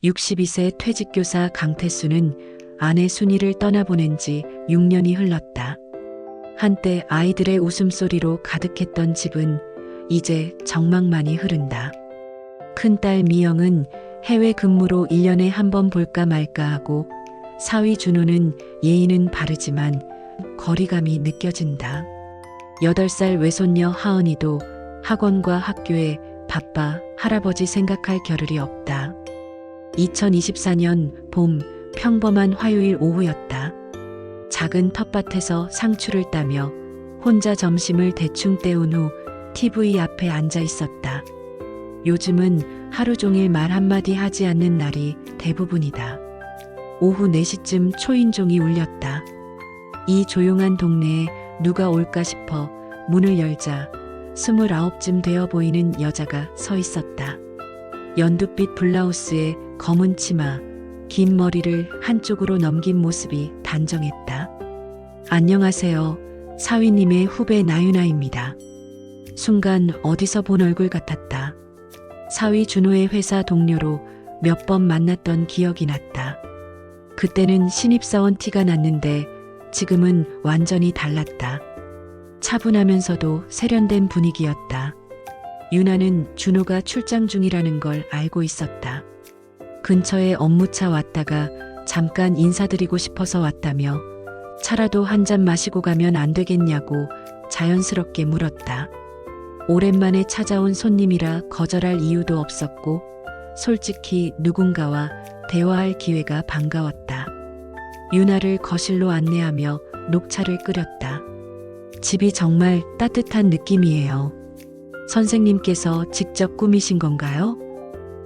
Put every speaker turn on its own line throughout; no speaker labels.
62세 퇴직교사 강태수는 아내 순이를 떠나보낸 지 6년이 흘렀다. 한때 아이들의 웃음소리로 가득했던 집은 이제 적막만이 흐른다. 큰딸 미영은 해외 근무로 1년에 한 번 볼까 말까 하고 사위 준호는 예의는 바르지만 거리감이 느껴진다. 8살 외손녀 하은이도 학원과 학교에 바빠 할아버지 생각할 겨를이 없다. 2024년 봄 평범한 화요일 오후였다. 작은 텃밭에서 상추를 따며 혼자 점심을 대충 때운 후 TV 앞에 앉아 있었다. 요즘은 하루 종일 말 한마디 하지 않는 날이 대부분이다. 오후 4시쯤 초인종이 울렸다. 이 조용한 동네에 누가 올까 싶어 문을 열자 29쯤 되어 보이는 여자가 서 있었다. 연두빛 블라우스에 검은 치마, 긴 머리를 한쪽으로 넘긴 모습이 단정했다. 안녕하세요. 사위님의 후배 나윤아입니다. 순간 어디서 본 얼굴 같았다. 사위 준호의 회사 동료로 몇 번 만났던 기억이 났다. 그때는 신입사원 티가 났는데 지금은 완전히 달랐다. 차분하면서도 세련된 분위기였다. 윤아는 준호가 출장 중이라는 걸 알고 있었다. 근처에 업무차 왔다가 잠깐 인사드리고 싶어서 왔다며 차라도 한 잔 마시고 가면 안 되겠냐고 자연스럽게 물었다. 오랜만에 찾아온 손님이라 거절할 이유도 없었고 솔직히 누군가와 대화할 기회가 반가웠다. 윤아를 거실로 안내하며 녹차를 끓였다. 집이 정말 따뜻한 느낌이에요. 선생님께서 직접 꾸미신 건가요?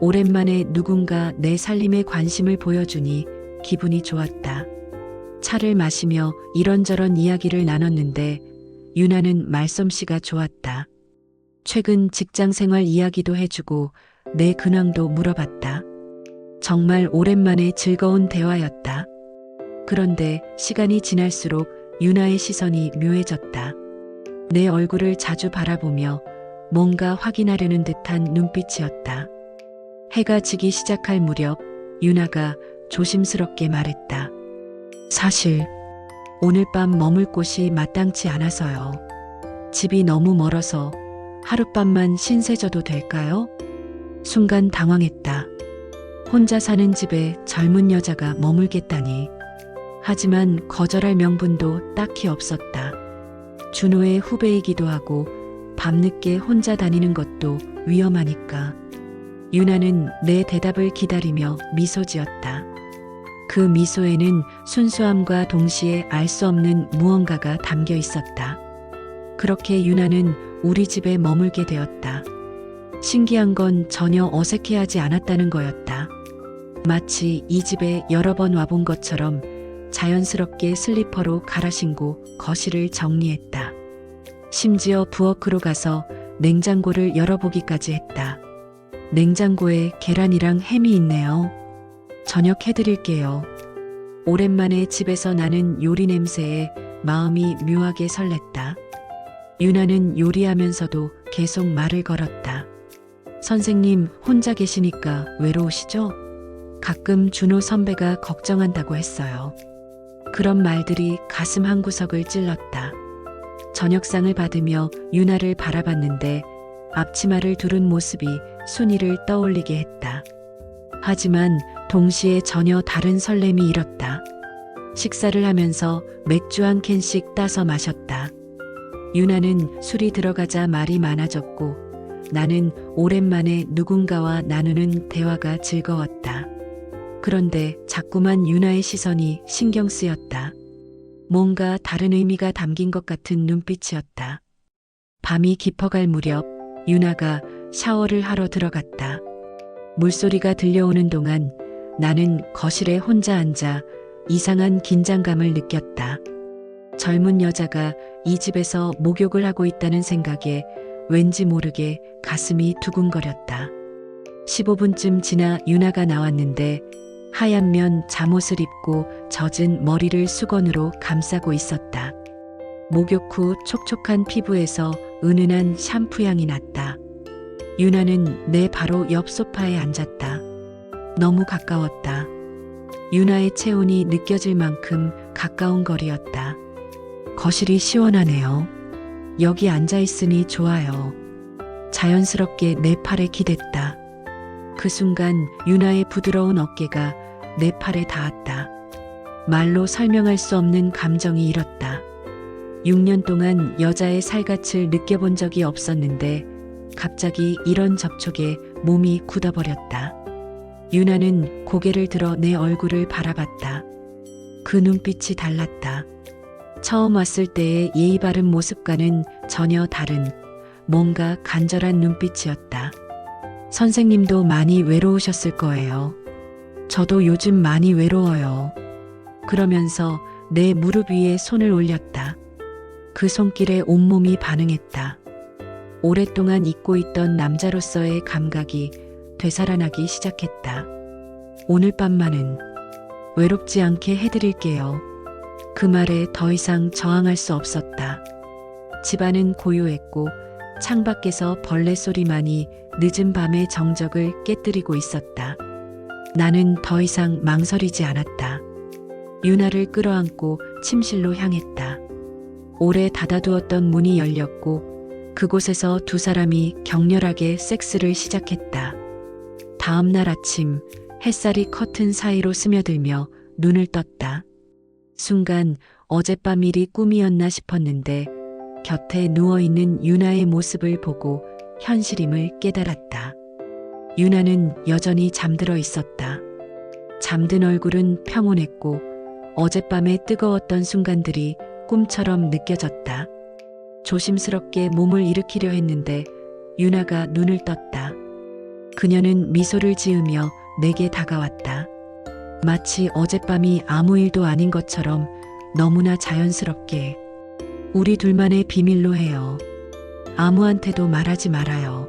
오랜만에 누군가 내 살림에 관심을 보여주니 기분이 좋았다. 차를 마시며 이런저런 이야기를 나눴는데 윤아는 말솜씨가 좋았다. 최근 직장 생활 이야기도 해주고 내 근황도 물어봤다. 정말 오랜만에 즐거운 대화였다. 그런데 시간이 지날수록 윤아의 시선이 묘해졌다. 내 얼굴을 자주 바라보며 뭔가 확인하려는 듯한 눈빛이었다. 해가 지기 시작할 무렵 윤아가 조심스럽게 말했다. 사실 오늘 밤 머물 곳이 마땅치 않아서요. 집이 너무 멀어서 하룻밤만 신세져도 될까요? 순간 당황했다. 혼자 사는 집에 젊은 여자가 머물겠다니. 하지만 거절할 명분도 딱히 없었다. 준호의 후배이기도 하고 밤늦게 혼자 다니는 것도 위험하니까. 윤아는 내 대답을 기다리며 미소 지었다. 그 미소에는 순수함과 동시에 알 수 없는 무언가가 담겨 있었다. 그렇게 윤아는 우리 집에 머물게 되었다. 신기한 건 전혀 어색해하지 않았다는 거였다. 마치 이 집에 여러 번 와본 것처럼 자연스럽게 슬리퍼로 갈아 신고 거실을 정리했다. 심지어 부엌으로 가서 냉장고를 열어보기까지 했다. 냉장고에 계란이랑 햄이 있네요. 저녁 해드릴게요. 오랜만에 집에서 나는 요리 냄새에 마음이 묘하게 설렜다. 윤아는 요리하면서도 계속 말을 걸었다. 선생님 혼자 계시니까 외로우시죠? 가끔 준호 선배가 걱정한다고 했어요. 그런 말들이 가슴 한구석을 찔렀다. 저녁상을 받으며 윤아를 바라봤는데 앞치마를 두른 모습이 순이를 떠올리게 했다. 하지만 동시에 전혀 다른 설렘이 일었다. 식사를 하면서 맥주 한 캔씩 따서 마셨다. 윤아는 술이 들어가자 말이 많아졌고 나는 오랜만에 누군가와 나누는 대화가 즐거웠다. 그런데 자꾸만 윤아의 시선이 신경 쓰였다. 뭔가 다른 의미가 담긴 것 같은 눈빛이었다. 밤이 깊어갈 무렵 윤아가 샤워를 하러 들어갔다. 물소리가 들려오는 동안 나는 거실에 혼자 앉아 이상한 긴장감을 느꼈다. 젊은 여자가 이 집에서 목욕을 하고 있다는 생각에 왠지 모르게 가슴이 두근거렸다. 15분쯤 지나 윤아가 나왔는데 하얀 면 잠옷을 입고 젖은 머리를 수건으로 감싸고 있었다. 목욕 후 촉촉한 피부에서 은은한 샴푸 향이 났다. 윤아는 내 바로 옆 소파에 앉았다. 너무 가까웠다. 유나의 체온이 느껴질 만큼 가까운 거리였다. 거실이 시원하네요. 여기 앉아있으니 좋아요. 자연스럽게 내 팔에 기댔다. 그 순간 유나의 부드러운 어깨가 내 팔에 닿았다. 말로 설명할 수 없는 감정이 일었다. 6년 동안 여자의 살갗을 느껴본 적이 없었는데 갑자기 이런 접촉에 몸이 굳어버렸다. 유나는 고개를 들어 내 얼굴을 바라봤다. 그 눈빛이 달랐다. 처음 왔을 때의 예의 바른 모습과는 전혀 다른 뭔가 간절한 눈빛이었다. 선생님도 많이 외로우셨을 거예요. 저도 요즘 많이 외로워요. 그러면서 내 무릎 위에 손을 올렸다. 그 손길에 온몸이 반응했다. 오랫동안 잊고 있던 남자로서의 감각이 되살아나기 시작했다. 오늘 밤만은 외롭지 않게 해드릴게요. 그 말에 더 이상 저항할 수 없었다. 집안은 고요했고 창밖에서 벌레 소리만이 늦은 밤의 정적을 깨뜨리고 있었다. 나는 더 이상 망설이지 않았다. 유나를 끌어안고 침실로 향했다. 오래 닫아두었던 문이 열렸고 그곳에서 두 사람이 격렬하게 섹스를 시작했다. 다음 날 아침 햇살이 커튼 사이로 스며들며 눈을 떴다. 순간 어젯밤 일이 꿈이었나 싶었는데 곁에 누워있는 유나의 모습을 보고 현실임을 깨달았다. 유나는 여전히 잠들어 있었다. 잠든 얼굴은 평온했고 어젯밤에 뜨거웠던 순간들이 꿈처럼 느껴졌다. 조심스럽게 몸을 일으키려 했는데 유나가 눈을 떴다. 그녀는 미소를 지으며 내게 다가왔다. 마치 어젯밤이 아무 일도 아닌 것처럼 너무나 자연스럽게 우리 둘만의 비밀로 해요. 아무한테도 말하지 말아요.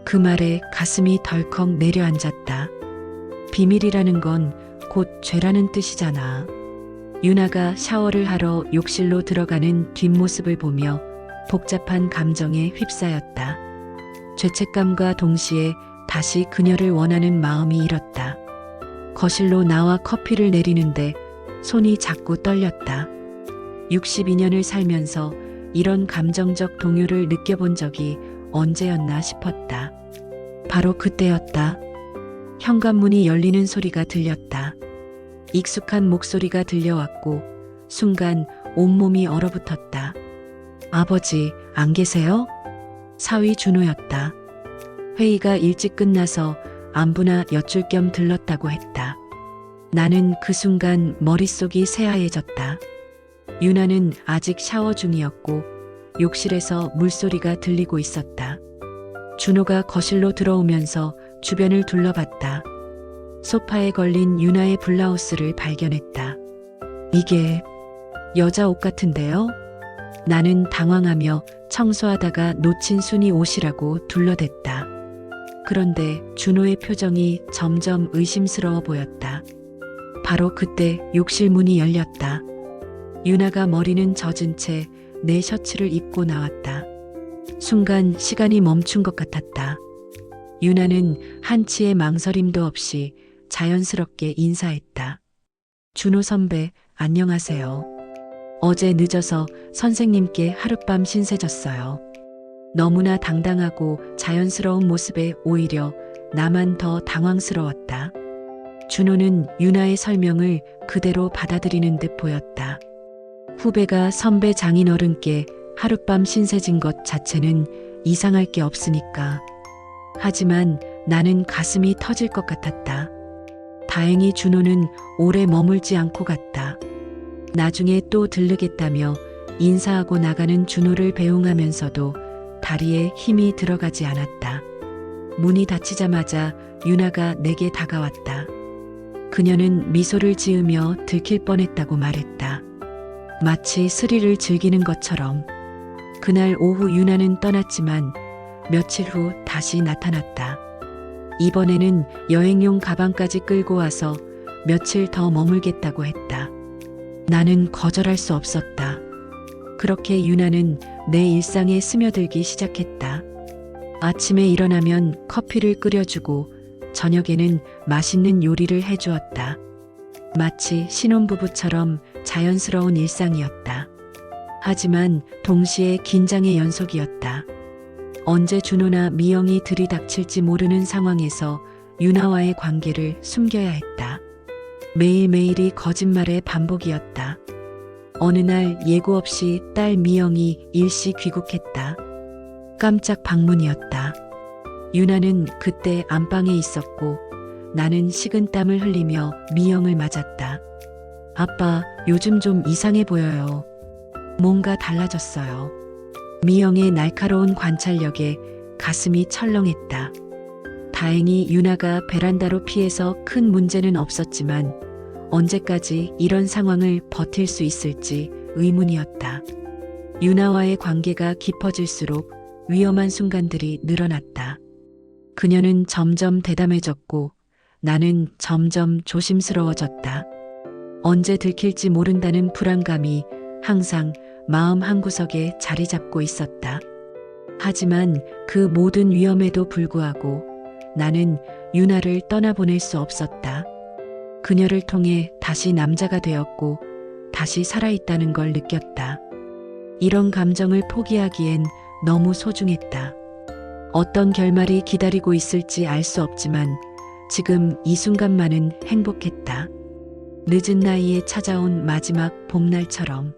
그 말에 가슴이 덜컥 내려앉았다. 비밀이라는 건 곧 죄라는 뜻이잖아. 유나가 샤워를 하러 욕실로 들어가는 뒷모습을 보며 복잡한 감정에 휩싸였다. 죄책감과 동시에 다시 그녀를 원하는 마음이 일었다. 거실로 나와 커피를 내리는데 손이 자꾸 떨렸다. 62년을 살면서 이런 감정적 동요를 느껴본 적이 언제였나 싶었다. 바로 그때였다. 현관문이 열리는 소리가 들렸다. 익숙한 목소리가 들려왔고 순간 온몸이 얼어붙었다. 아버지, 안 계세요? 사위 준호였다. 회의가 일찍 끝나서 안부나 여쭐 겸 들렀다고 했다. 나는 그 순간 머릿속이 새하얘졌다. 유나는 아직 샤워 중이었고 욕실에서 물소리가 들리고 있었다. 준호가 거실로 들어오면서 주변을 둘러봤다. 소파에 걸린 유나의 블라우스를 발견했다. 이게 여자 옷 같은데요? 나는 당황하며 청소하다가 놓친 순이 옷이라고 둘러댔다. 그런데 준호의 표정이 점점 의심스러워 보였다. 바로 그때 욕실 문이 열렸다. 유나가 머리는 젖은 채 내 셔츠를 입고 나왔다. 순간 시간이 멈춘 것 같았다. 유나는 한치의 망설임도 없이 자연스럽게 인사했다. 준호 선배, 안녕하세요. 어제 늦어서 선생님께 하룻밤 신세졌어요. 너무나 당당하고 자연스러운 모습에 오히려 나만 더 당황스러웠다. 준호는 유나의 설명을 그대로 받아들이는 듯 보였다. 후배가 선배 장인어른께 하룻밤 신세진 것 자체는 이상할 게 없으니까. 하지만 나는 가슴이 터질 것 같았다. 다행히 준호는 오래 머물지 않고 갔다. 나중에 또 들르겠다며 인사하고 나가는 준호를 배웅하면서도 다리에 힘이 들어가지 않았다. 문이 닫히자마자 유나가 내게 다가왔다. 그녀는 미소를 지으며 들킬 뻔했다고 말했다. 마치 스릴을 즐기는 것처럼. 그날 오후 유나는 떠났지만 며칠 후 다시 나타났다. 이번에는 여행용 가방까지 끌고 와서 며칠 더 머물겠다고 했다. 나는 거절할 수 없었다. 그렇게 유나는 내 일상에 스며들기 시작했다. 아침에 일어나면 커피를 끓여주고 저녁에는 맛있는 요리를 해주었다. 마치 신혼부부처럼 자연스러운 일상이었다. 하지만 동시에 긴장의 연속이었다. 언제 준호나 미영이 들이닥칠지 모르는 상황에서 유나와의 관계를 숨겨야 했다. 매일매일이 거짓말의 반복이었다. 어느 날 예고 없이 딸 미영이 일시 귀국했다. 깜짝 방문이었다. 유나는 그때 안방에 있었고 나는 식은땀을 흘리며 미영을 맞았다. 아빠, 요즘 좀 이상해 보여요. 뭔가 달라졌어요. 미영의 날카로운 관찰력에 가슴이 철렁했다. 다행히 유나가 베란다로 피해서 큰 문제는 없었지만 언제까지 이런 상황을 버틸 수 있을지 의문이었다. 유나와의 관계가 깊어질수록 위험한 순간들이 늘어났다. 그녀는 점점 대담해졌고 나는 점점 조심스러워졌다. 언제 들킬지 모른다는 불안감이 항상 마음 한구석에 자리 잡고 있었다. 하지만 그 모든 위험에도 불구하고 나는 유나를 떠나보낼 수 없었다. 그녀를 통해 다시 남자가 되었고 다시 살아있다는 걸 느꼈다. 이런 감정을 포기하기엔 너무 소중했다. 어떤 결말이 기다리고 있을지 알 수 없지만 지금 이 순간만은 행복했다. 늦은 나이에 찾아온 마지막 봄날처럼.